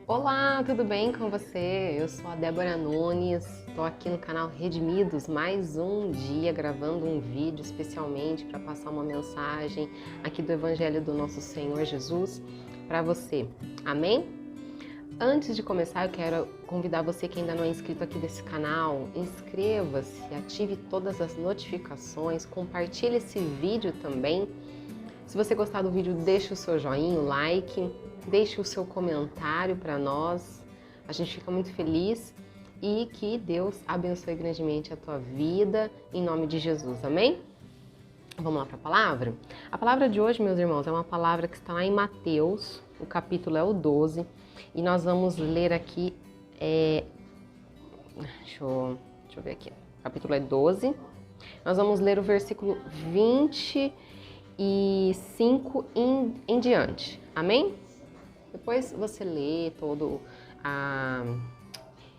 Olá, tudo bem com você? Eu sou a Débora Nunes, estou aqui no canal Redimidos, mais um dia gravando um vídeo especialmente para passar uma mensagem aqui do Evangelho do nosso Senhor Jesus para você. Amém? Antes de começar, eu quero convidar você que ainda não é inscrito aqui desse canal, inscreva-se, ative todas as notificações, compartilhe esse vídeo também. Se você gostar do vídeo, deixe o seu joinha, o like, deixe o seu comentário para nós. A gente fica muito feliz e que Deus abençoe grandemente a tua vida, em nome de Jesus, amém? Vamos lá para a palavra? A palavra de hoje, meus irmãos, é uma palavra que está lá em Mateus, o capítulo é o 12, e nós vamos ler aqui, deixa eu ver aqui, o capítulo é 12, nós vamos ler o versículo 25 em diante, amém? Depois você lê todo a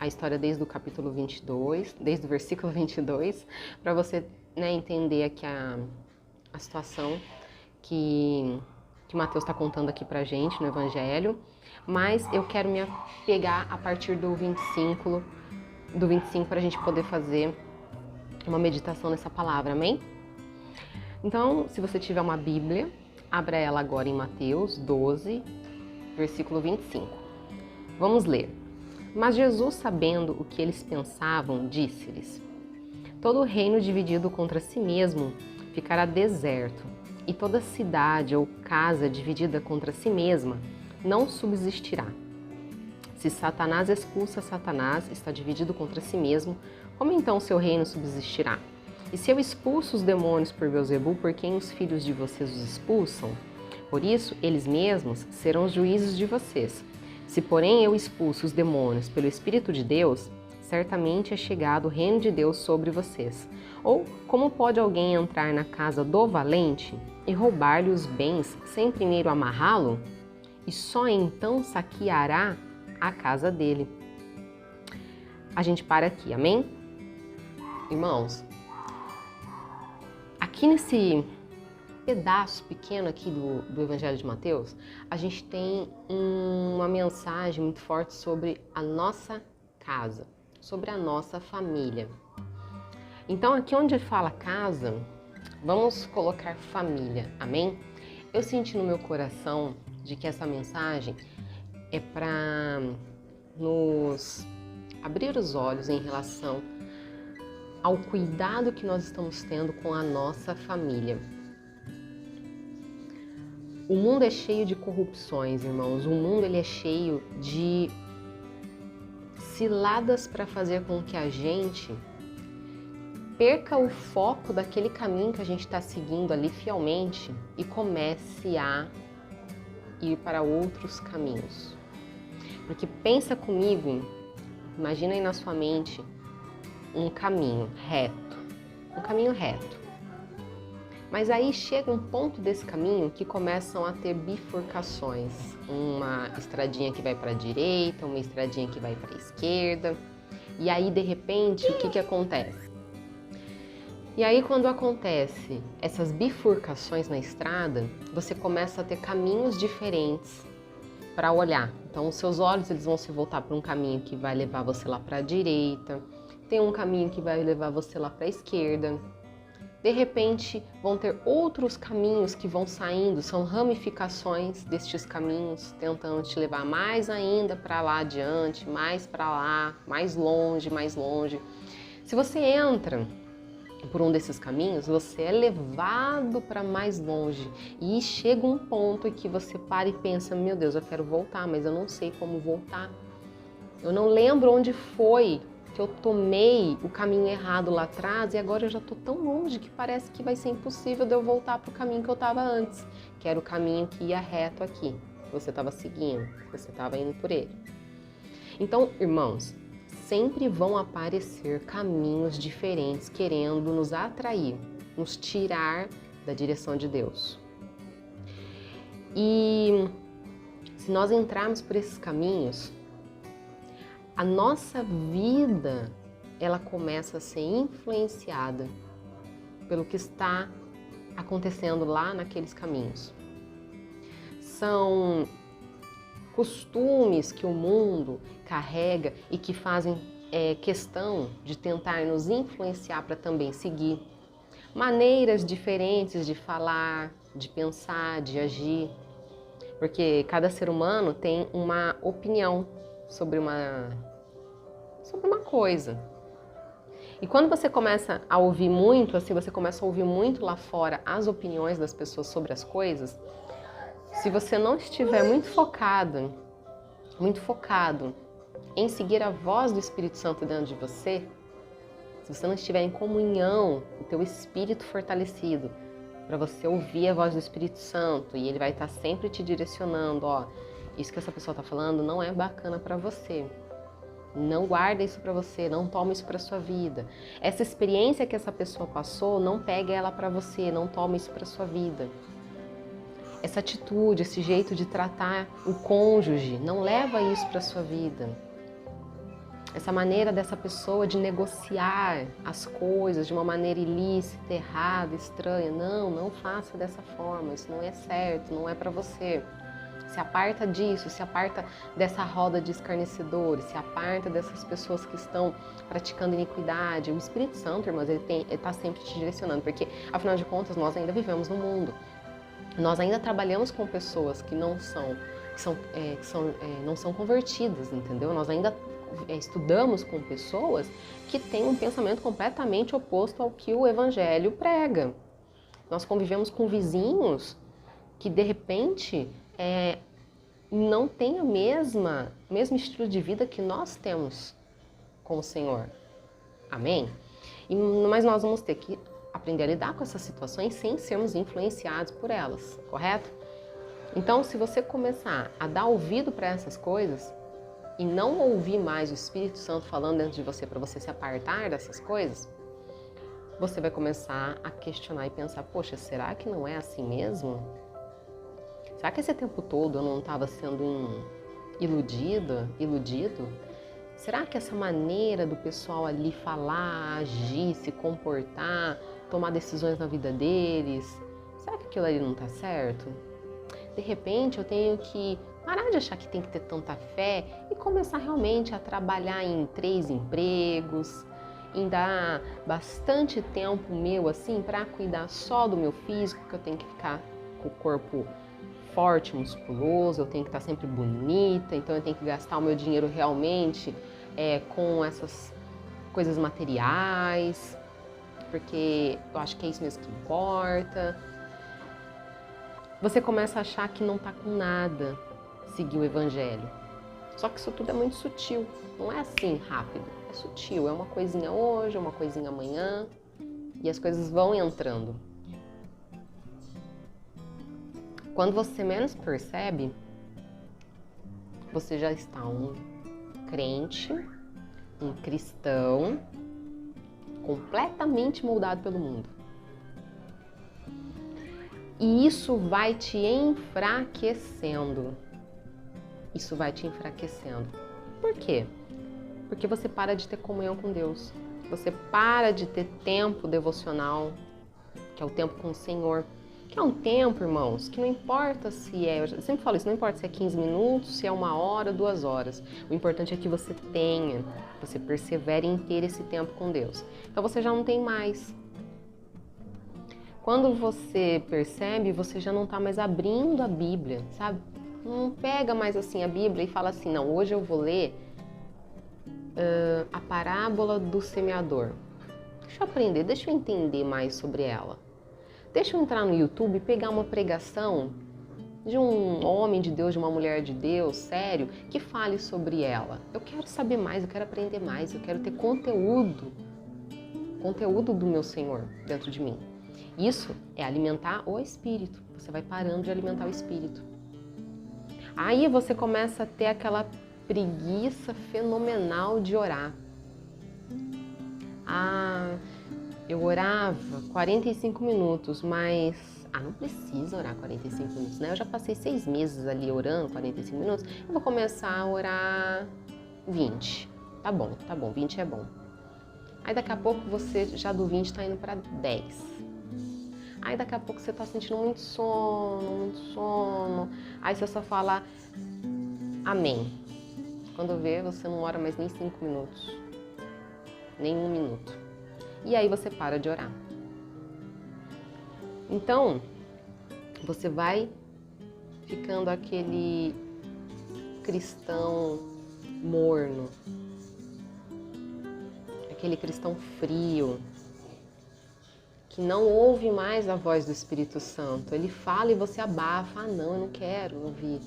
história desde o capítulo 22, desde o versículo 22, para você entender aqui a situação que Mateus está contando aqui pra gente no Evangelho, mas eu quero me apegar a partir do 25 para a gente poder fazer uma meditação nessa palavra, amém? Então, se você tiver uma Bíblia, abra ela agora em Mateus 12, versículo 25. Vamos ler. Mas Jesus, sabendo o que eles pensavam, disse-lhes: todo reino dividido contra si mesmo ficará deserto, e toda cidade ou casa dividida contra si mesma não subsistirá. Se Satanás expulsa Satanás, está dividido contra si mesmo, como então seu reino subsistirá? E se eu expulso os demônios por Beelzebul, por quem os filhos de vocês os expulsam? Por isso, eles mesmos serão os juízes de vocês. Se, porém, eu expulso os demônios pelo Espírito de Deus, certamente é chegado o reino de Deus sobre vocês. Ou, como pode alguém entrar na casa do valente e roubar-lhe os bens sem primeiro amarrá-lo? E só então saqueará a casa dele. A gente para aqui, amém? Irmãos, aqui nesse pedaço pequeno aqui do Evangelho de Mateus, a gente tem uma mensagem muito forte sobre a nossa casa, sobre a nossa família. Então, aqui onde fala casa, vamos colocar família, amém? Eu senti no meu coração de que essa mensagem é para nos abrir os olhos em relação ao cuidado que nós estamos tendo com a nossa família. O mundo é cheio de corrupções, irmãos. O mundo ele é cheio de ciladas para fazer com que a gente perca o foco daquele caminho que a gente está seguindo ali fielmente e comece a ir para outros caminhos. Porque pensa comigo, imagina aí na sua mente um caminho reto, Mas aí chega um ponto desse caminho que começam a ter bifurcações. Uma estradinha que vai para a direita, uma estradinha que vai para a esquerda. E aí, de repente, o que acontece? E aí, quando acontece essas bifurcações na estrada, você começa a ter caminhos diferentes para olhar. Então, os seus olhos eles vão se voltar para um caminho que vai levar você lá para a direita. Tem um caminho que vai levar você lá para a esquerda. De repente, vão ter outros caminhos que vão saindo, são ramificações destes caminhos, tentando te levar mais ainda para lá adiante, mais para lá, mais longe, mais longe. Se você entra por um desses caminhos, você é levado para mais longe e chega um ponto em que você para e pensa, meu Deus, eu quero voltar, mas eu não sei como voltar. Eu não lembro onde foi que eu tomei o caminho errado lá atrás e agora eu já estou tão longe que parece que vai ser impossível de eu voltar para o caminho que eu estava antes, que era o caminho que ia reto aqui, que você estava seguindo, que você estava indo por ele. Então, irmãos, sempre vão aparecer caminhos diferentes querendo nos atrair, nos tirar da direção de Deus. E se nós entrarmos por esses caminhos, a nossa vida, ela começa a ser influenciada pelo que está acontecendo lá naqueles caminhos. São costumes que o mundo carrega e que fazem questão de tentar nos influenciar para também seguir. Maneiras diferentes de falar, de pensar, de agir. Porque cada ser humano tem uma opinião sobre uma coisa. E quando você começa a ouvir muito, assim, você começa a ouvir muito lá fora as opiniões das pessoas sobre as coisas, se você não estiver muito focado em seguir a voz do Espírito Santo dentro de você, se você não estiver em comunhão, o teu espírito fortalecido, para você ouvir a voz do Espírito Santo, e ele vai estar sempre te direcionando, ó, isso que essa pessoa está falando não é bacana para você. Não guarda isso para você, não toma isso para sua vida. Essa experiência que essa pessoa passou, não pegue ela para você, não toma isso para sua vida. Essa atitude, esse jeito de tratar o cônjuge, não leva isso para sua vida. Essa maneira dessa pessoa de negociar as coisas de uma maneira ilícita, errada, estranha, não faça dessa forma, isso não é certo, não é para você. Se aparta disso, se aparta dessa roda de escarnecedores, se aparta dessas pessoas que estão praticando iniquidade. O Espírito Santo, irmãos, ele está sempre te direcionando, porque afinal de contas nós ainda vivemos no mundo. Nós ainda trabalhamos com pessoas que não são convertidas, entendeu? Nós ainda estudamos com pessoas que têm um pensamento completamente oposto ao que o Evangelho prega. Nós convivemos com vizinhos que de repente não têm o mesmo estilo de vida que nós temos com o Senhor. Amém? Mas nós vamos ter que aprender a lidar com essas situações sem sermos influenciados por elas, correto? Então, se você começar a dar ouvido para essas coisas e não ouvir mais o Espírito Santo falando dentro de você para você se apartar dessas coisas, você vai começar a questionar e pensar, poxa, será que não é assim mesmo? Será que esse tempo todo eu não estava sendo iludido? Será que essa maneira do pessoal ali falar, agir, se comportar, tomar decisões na vida deles, será que aquilo ali não está certo? De repente eu tenho que parar de achar que tem que ter tanta fé e começar realmente a trabalhar em 3 empregos, em dar bastante tempo meu assim para cuidar só do meu físico, que eu tenho que ficar com o corpo forte, musculoso, eu tenho que estar sempre bonita, então eu tenho que gastar o meu dinheiro realmente com essas coisas materiais, porque eu acho que é isso mesmo que importa. Você começa a achar que não está com nada seguir o Evangelho. Só que isso tudo é muito sutil, não é assim rápido, é sutil, é uma coisinha hoje, uma coisinha amanhã, e as coisas vão entrando. Quando você menos percebe, você já está um crente, um cristão, completamente moldado pelo mundo. E isso vai te enfraquecendo. Por quê? Porque você para de ter comunhão com Deus. Você para de ter tempo devocional, que é o tempo com o Senhor. Que é um tempo, irmãos, que não importa se eu sempre falo isso, não importa se é 15 minutos, se é 1 hora, 2 horas. O importante é que você persevere em ter esse tempo com Deus. Então você já não tem mais. Quando você percebe, você já não está mais abrindo a Bíblia, sabe? Não pega mais assim a Bíblia e fala assim, não, hoje eu vou ler a parábola do semeador. Deixa eu aprender, deixa eu entender mais sobre ela. Deixa eu entrar no YouTube e pegar uma pregação de um homem de Deus, de uma mulher de Deus, sério, que fale sobre ela. Eu quero saber mais, eu quero aprender mais, eu quero ter conteúdo do meu Senhor dentro de mim. Isso é alimentar o Espírito. Você vai parando de alimentar o Espírito. Aí você começa a ter aquela preguiça fenomenal de orar. Eu orava 45 minutos, mas não precisa orar 45 minutos, né? Eu já passei 6 meses ali orando 45 minutos, eu vou começar a orar 20. Tá bom, 20 é bom. Aí daqui a pouco você já do 20 está indo para 10. Aí daqui a pouco você está sentindo muito sono. Aí você só fala, Amém. Quando vê, você não ora mais nem 5 minutos, nem 1 minuto. E aí você para de orar. Então, você vai ficando aquele cristão morno, aquele cristão frio, que não ouve mais a voz do Espírito Santo. Ele fala e você abafa. Ah, não, eu não quero ouvir.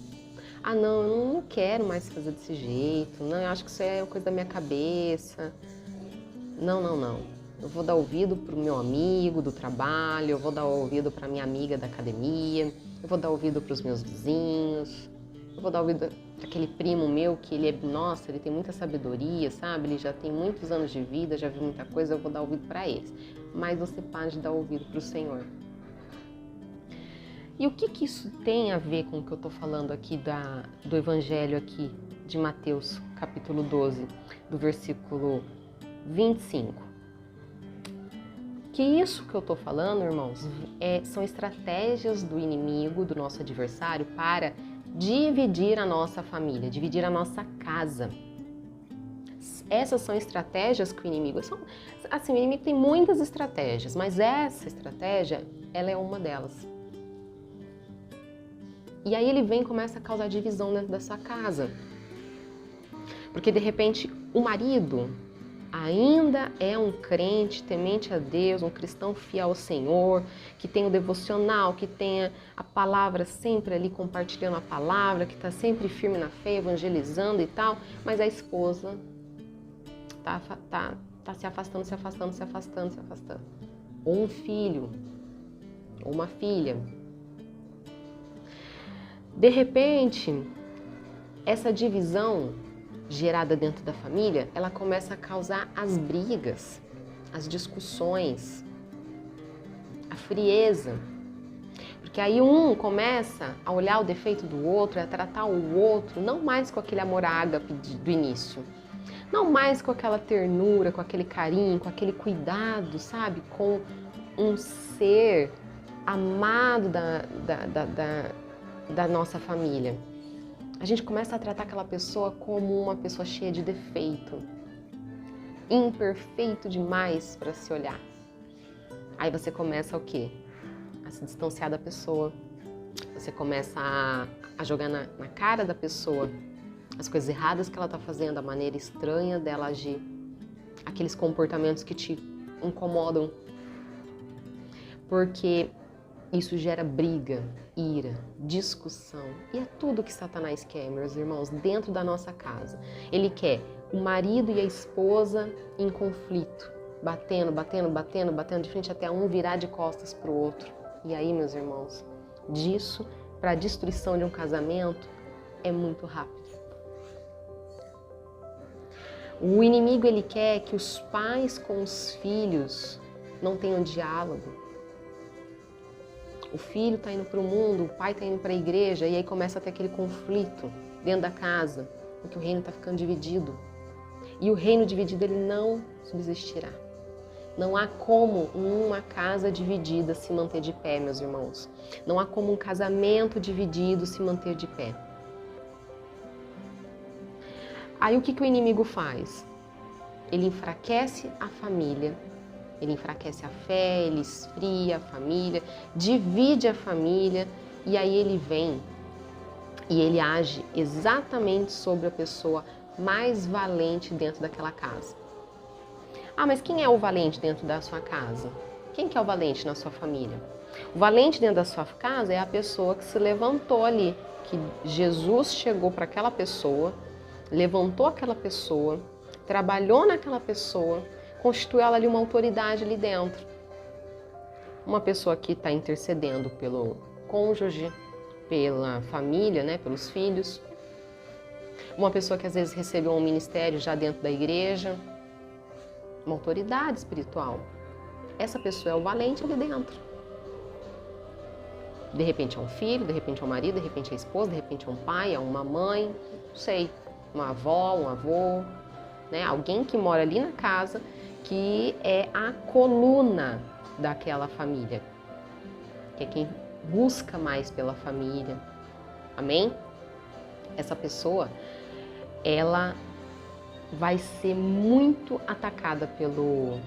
Ah, não, eu não quero mais fazer desse jeito. Não, eu acho que isso é coisa da minha cabeça. Não, não, não. Eu vou dar ouvido para o meu amigo do trabalho, eu vou dar ouvido para minha amiga da academia, eu vou dar ouvido para os meus vizinhos, eu vou dar ouvido para aquele primo meu que ele é, nossa, ele tem muita sabedoria, sabe? Ele já tem muitos anos de vida, já viu muita coisa, eu vou dar ouvido para eles. Mas você para de dar ouvido para o Senhor. E o que isso tem a ver com o que eu estou falando aqui do Evangelho aqui de Mateus, capítulo 12, do versículo 25? Que isso que eu estou falando, irmãos, são estratégias do inimigo, do nosso adversário, para dividir a nossa família, dividir a nossa casa. Essas são estratégias que o inimigo... Assim, o inimigo tem muitas estratégias, mas essa estratégia, ela é uma delas. E aí ele vem e começa a causar divisão dentro da sua casa. Porque, de repente, o marido ainda é um crente temente a Deus, um cristão fiel ao Senhor, que tem o devocional, que tem a palavra sempre ali compartilhando a palavra, que está sempre firme na fé, evangelizando e tal, mas a esposa tá se afastando, se afastando, se afastando, se afastando. Ou um filho, ou uma filha. De repente, essa divisão gerada dentro da família, ela começa a causar as brigas, as discussões, a frieza. Porque aí um começa a olhar o defeito do outro, a tratar o outro, não mais com aquele amor ágape do início, não mais com aquela ternura, com aquele carinho, com aquele cuidado, sabe? Com um ser amado da nossa família. A gente começa a tratar aquela pessoa como uma pessoa cheia de defeito, imperfeito demais para se olhar. Aí você começa o quê? A se distanciar da pessoa. Você começa a jogar na cara da pessoa as coisas erradas que ela está fazendo, a maneira estranha dela agir, aqueles comportamentos que te incomodam. Porque isso gera briga, ira, discussão. E é tudo que Satanás quer, meus irmãos, dentro da nossa casa. Ele quer o marido e a esposa em conflito, batendo de frente até um virar de costas para o outro. E aí, meus irmãos, disso para a destruição de um casamento é muito rápido. O inimigo, ele quer que os pais com os filhos não tenham diálogo. O filho está indo para o mundo, o pai está indo para a igreja, e aí começa a ter aquele conflito dentro da casa, porque o reino está ficando dividido. E o reino dividido, ele não subsistirá. Não há como uma casa dividida se manter de pé, meus irmãos. Não há como um casamento dividido se manter de pé. Aí o que o inimigo faz? Ele enfraquece a família, ele enfraquece a fé, ele esfria a família, divide a família, e aí ele vem e ele age exatamente sobre a pessoa mais valente dentro daquela casa. Ah, mas quem é o valente dentro da sua casa? Quem que é o valente na sua família? O valente dentro da sua casa é a pessoa que se levantou ali, que Jesus chegou para aquela pessoa, levantou aquela pessoa, trabalhou naquela pessoa, constituiu ela ali uma autoridade ali dentro. Uma pessoa que está intercedendo pelo cônjuge, pela família, né, pelos filhos. Uma pessoa que às vezes recebeu um ministério já dentro da igreja. Uma autoridade espiritual. Essa pessoa é o valente ali dentro. De repente é um filho, de repente é um marido, de repente é a esposa, de repente é um pai, é uma mãe, não sei, uma avó, um avô, né? Alguém que mora ali na casa, que é a coluna daquela família, que é quem busca mais pela família. Amém? essa pessoa, ela vai ser muito atacada pelo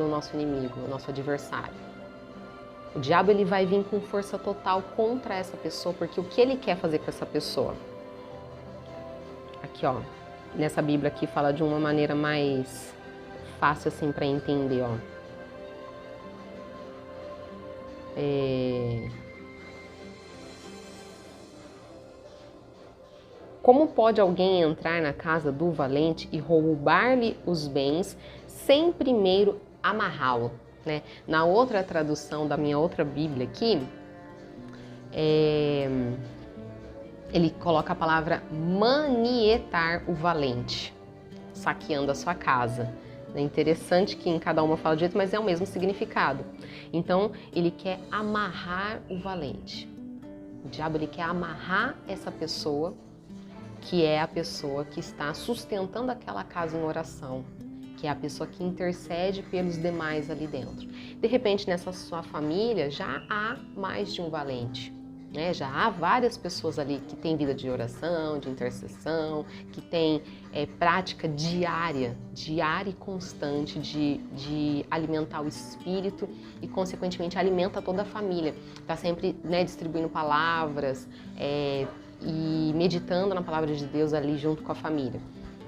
nosso inimigo, o nosso adversário. O diabo ele vai vir com força total contra essa pessoa, porque o que ele quer fazer com essa pessoa? Aqui, ó, nessa Bíblia aqui fala de uma maneira mais fácil assim para entender, ó. Como pode alguém entrar na casa do valente e roubar-lhe os bens sem primeiro amarrá-lo? Né? Na outra tradução da minha outra Bíblia aqui, ele coloca a palavra manietar o valente, saqueando a sua casa. É interessante que em cada uma fala de jeito, mas é o mesmo significado. Então, ele quer amarrar o valente. O diabo ele quer amarrar essa pessoa, que é a pessoa que está sustentando aquela casa em oração, que é a pessoa que intercede pelos demais ali dentro. De repente, nessa sua família, já há mais de um valente, né? Já há várias pessoas ali que têm vida de oração, de intercessão, que têm prática diária e constante de alimentar o espírito e, consequentemente, alimenta toda a família. Está sempre, né, distribuindo palavras e meditando na palavra de Deus ali junto com a família.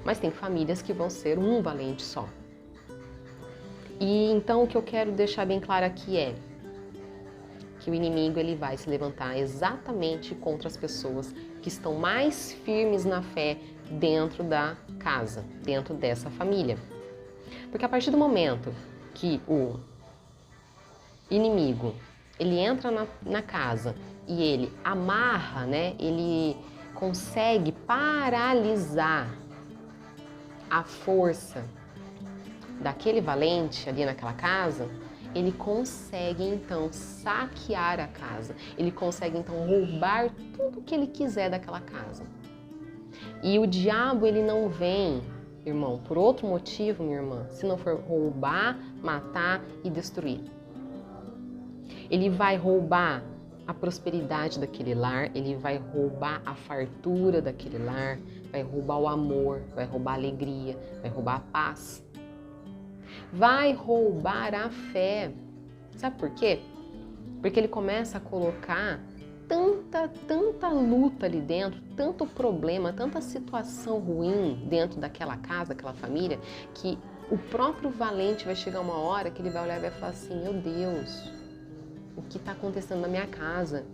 Mas tem famílias que vão ser um valente só. E então o que eu quero deixar bem claro aqui é que o inimigo ele vai se levantar exatamente contra as pessoas que estão mais firmes na fé dentro da casa, dentro dessa família. Porque a partir do momento que o inimigo ele entra na casa e ele amarra, né, ele consegue paralisar a força daquele valente ali naquela casa, ele consegue então saquear a casa, ele consegue então roubar tudo que ele quiser daquela casa. E o diabo ele não vem, irmão, por outro motivo, minha irmã, se não for roubar, matar e destruir. Ele vai roubar a prosperidade daquele lar, ele vai roubar a fartura daquele lar, vai roubar o amor, vai roubar a alegria, vai roubar a paz. Vai roubar a fé. Sabe por quê? Porque ele começa a colocar tanta luta ali dentro, tanto problema, tanta situação ruim dentro daquela casa, daquela família, que o próprio valente vai chegar uma hora que ele vai olhar e vai falar assim: meu Deus, o que está acontecendo na minha casa?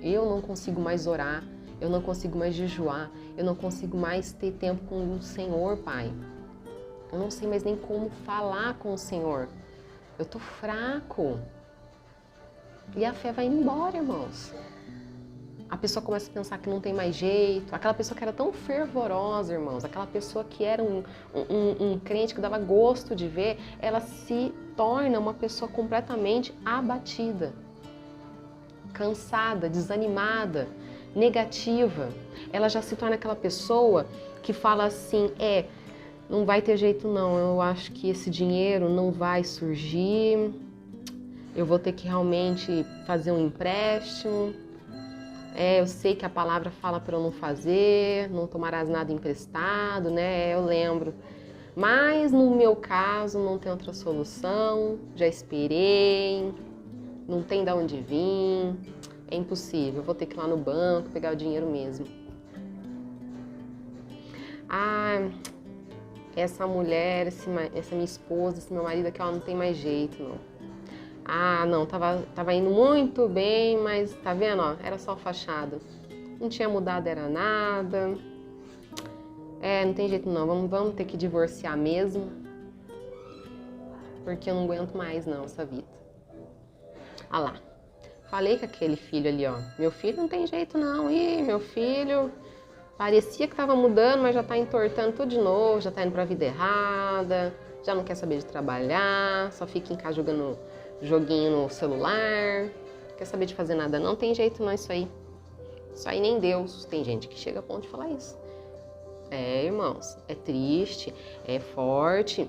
Eu não consigo mais orar, eu não consigo mais jejuar, eu não consigo mais ter tempo com o Senhor, Pai. Eu não sei mais nem como falar com o Senhor. Eu tô fraco. E a fé vai embora, irmãos. A pessoa começa a pensar que não tem mais jeito. Aquela pessoa que era tão fervorosa, irmãos, aquela pessoa que era um crente que dava gosto de ver, ela se torna uma pessoa completamente abatida, cansada, desanimada, negativa. Ela já se torna aquela pessoa que fala assim, não vai ter jeito não, eu acho que esse dinheiro não vai surgir, eu vou ter que realmente fazer um empréstimo, eu sei que a palavra fala para eu não fazer, não tomarás nada emprestado, né, eu lembro, mas no meu caso não tem outra solução, já esperei, não tem de onde vir, é impossível, eu vou ter que ir lá no banco pegar o dinheiro mesmo. Essa mulher, essa minha esposa, esse meu marido aqui, ela não tem mais jeito, não. Não, tava indo muito bem, mas tá vendo, ó, era só fachada. Não tinha mudado, era nada. Não tem jeito não, vamos ter que divorciar mesmo. Porque eu não aguento mais não, essa vida. Lá, falei com aquele filho ali, ó. Meu filho não tem jeito não, meu filho... Parecia que estava mudando, mas já está entortando tudo de novo, já está indo para a vida errada, já não quer saber de trabalhar, só fica em casa jogando joguinho no celular, não quer saber de fazer nada. Não tem jeito não isso aí. Isso aí nem Deus. Tem gente que chega a ponto de falar isso. Irmãos, é triste, é forte,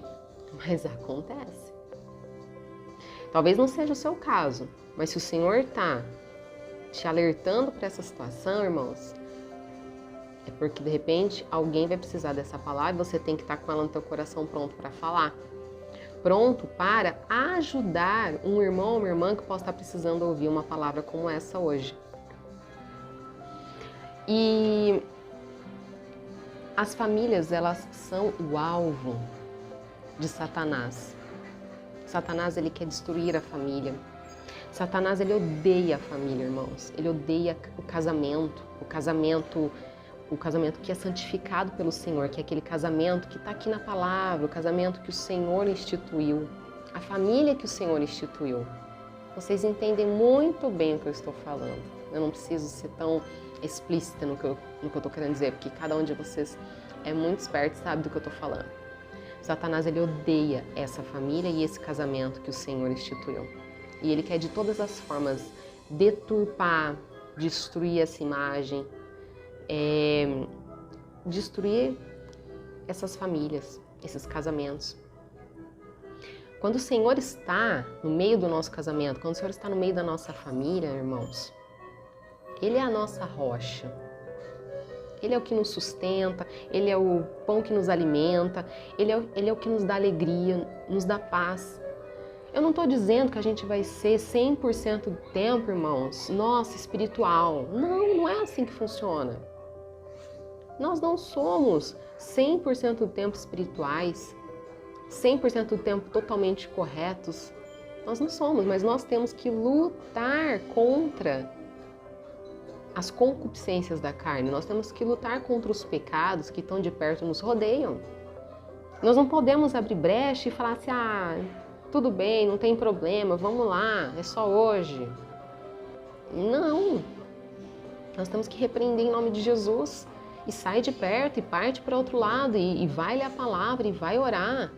mas acontece. Talvez não seja o seu caso, mas se o Senhor está te alertando para essa situação, irmãos, é porque de repente alguém vai precisar dessa palavra e você tem que estar com ela no teu coração pronto para falar. Pronto para ajudar um irmão ou uma irmã que possa estar precisando ouvir uma palavra como essa hoje. E as famílias, elas são o alvo de Satanás. Satanás, ele quer destruir a família. Satanás, ele odeia a família, irmãos. Ele odeia o casamento que é santificado pelo Senhor, que é aquele casamento que está aqui na palavra, o casamento que o Senhor instituiu, a família que o Senhor instituiu. Vocês entendem muito bem o que eu estou falando. Eu não preciso ser tão explícita no que eu estou querendo dizer, porque cada um de vocês é muito esperto e sabe do que eu estou falando. Satanás, ele odeia essa família e esse casamento que o Senhor instituiu. E ele quer de todas as formas deturpar, destruir essa imagem, destruir essas famílias, esses casamentos. Quando o Senhor está no meio do nosso casamento, quando o Senhor está no meio da nossa família, irmãos, Ele é a nossa rocha. Ele é o que nos sustenta, Ele é o pão que nos alimenta, Ele é o que nos dá alegria, nos dá paz. Eu não estou dizendo que a gente vai ser 100% do tempo, irmãos, nossa, espiritual. Não é assim que funciona. Nós não somos 100% do tempo espirituais, 100% do tempo totalmente corretos. Nós não somos, mas nós temos que lutar contra as concupiscências da carne. Nós temos que lutar contra os pecados que tão de perto nos rodeiam. Nós não podemos abrir brecha e falar assim, tudo bem, não tem problema, vamos lá, é só hoje. Não. Nós temos que repreender em nome de Jesus. E sai de perto e parte para outro lado e vai ler a palavra e vai orar.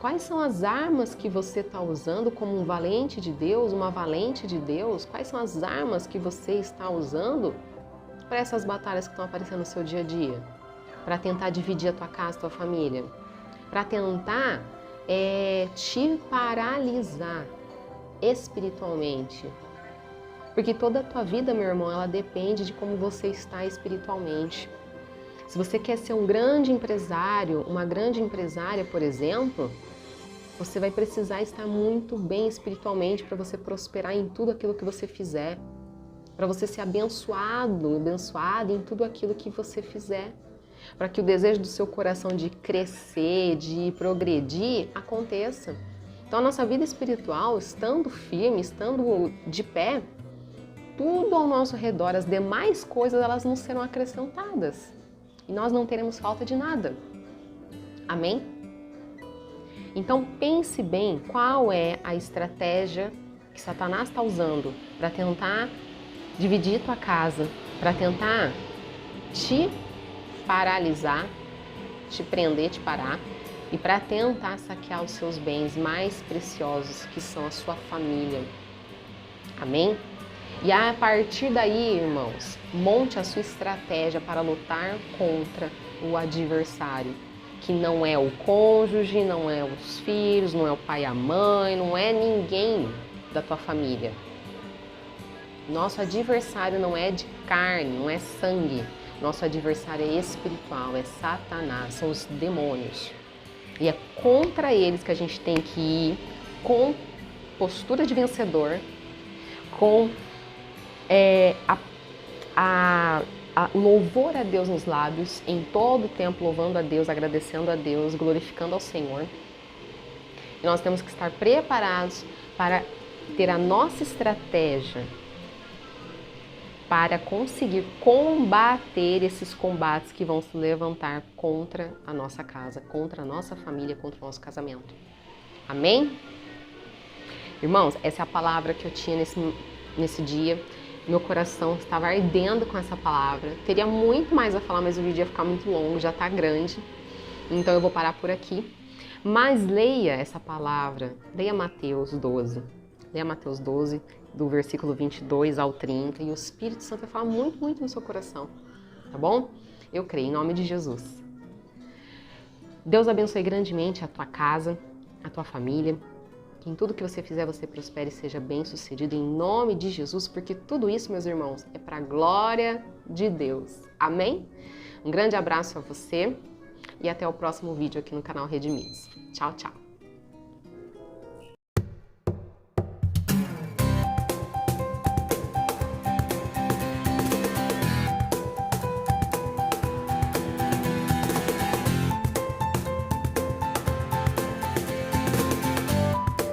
Quais são as armas que você está usando como um valente de Deus, uma valente de Deus? Quais são as armas que você está usando para essas batalhas que estão aparecendo no seu dia a dia? Para tentar dividir a tua casa, a tua família? Para tentar te paralisar espiritualmente? Porque toda a tua vida, meu irmão, ela depende de como você está espiritualmente. Se você quer ser um grande empresário, uma grande empresária, por exemplo, você vai precisar estar muito bem espiritualmente para você prosperar em tudo aquilo que você fizer. Para você ser abençoada em tudo aquilo que você fizer. Para que o desejo do seu coração de crescer, de progredir, aconteça. Então a nossa vida espiritual, estando firme, estando de pé, tudo ao nosso redor, as demais coisas, elas não serão acrescentadas. E nós não teremos falta de nada. Amém? Então pense bem qual é a estratégia que Satanás está usando para tentar dividir tua casa, para tentar te paralisar, te prender, te parar e para tentar saquear os seus bens mais preciosos, que são a sua família. Amém? E a partir daí, irmãos, monte a sua estratégia para lutar contra o adversário, que não é o cônjuge, não é os filhos, não é o pai e a mãe, não é ninguém da tua família. Nosso adversário não é de carne, não é sangue. Nosso adversário é espiritual, é Satanás, são os demônios. E é contra eles que a gente tem que ir com postura de vencedor, com louvor a Deus nos lábios, em todo o tempo louvando a Deus, agradecendo a Deus, glorificando ao Senhor. E nós temos que estar preparados para ter a nossa estratégia para conseguir combater esses combates que vão se levantar contra a nossa casa, contra a nossa família, contra o nosso casamento. Amém? Irmãos, essa é a palavra que eu tinha nesse dia. Meu coração estava ardendo com essa palavra. Teria muito mais a falar, mas o vídeo ia ficar muito longo, já está grande. Então eu vou parar por aqui. Mas leia essa palavra, leia Mateus 12. Leia Mateus 12, do versículo 22 ao 30. E o Espírito Santo vai falar muito, muito no seu coração. Tá bom? Eu creio, em nome de Jesus. Deus abençoe grandemente a tua casa, a tua família. Que em tudo que você fizer, você prospere e seja bem-sucedido em nome de Jesus, porque tudo isso, meus irmãos, é para a glória de Deus. Amém? Um grande abraço a você e até o próximo vídeo aqui no canal Redimidos. Tchau, tchau!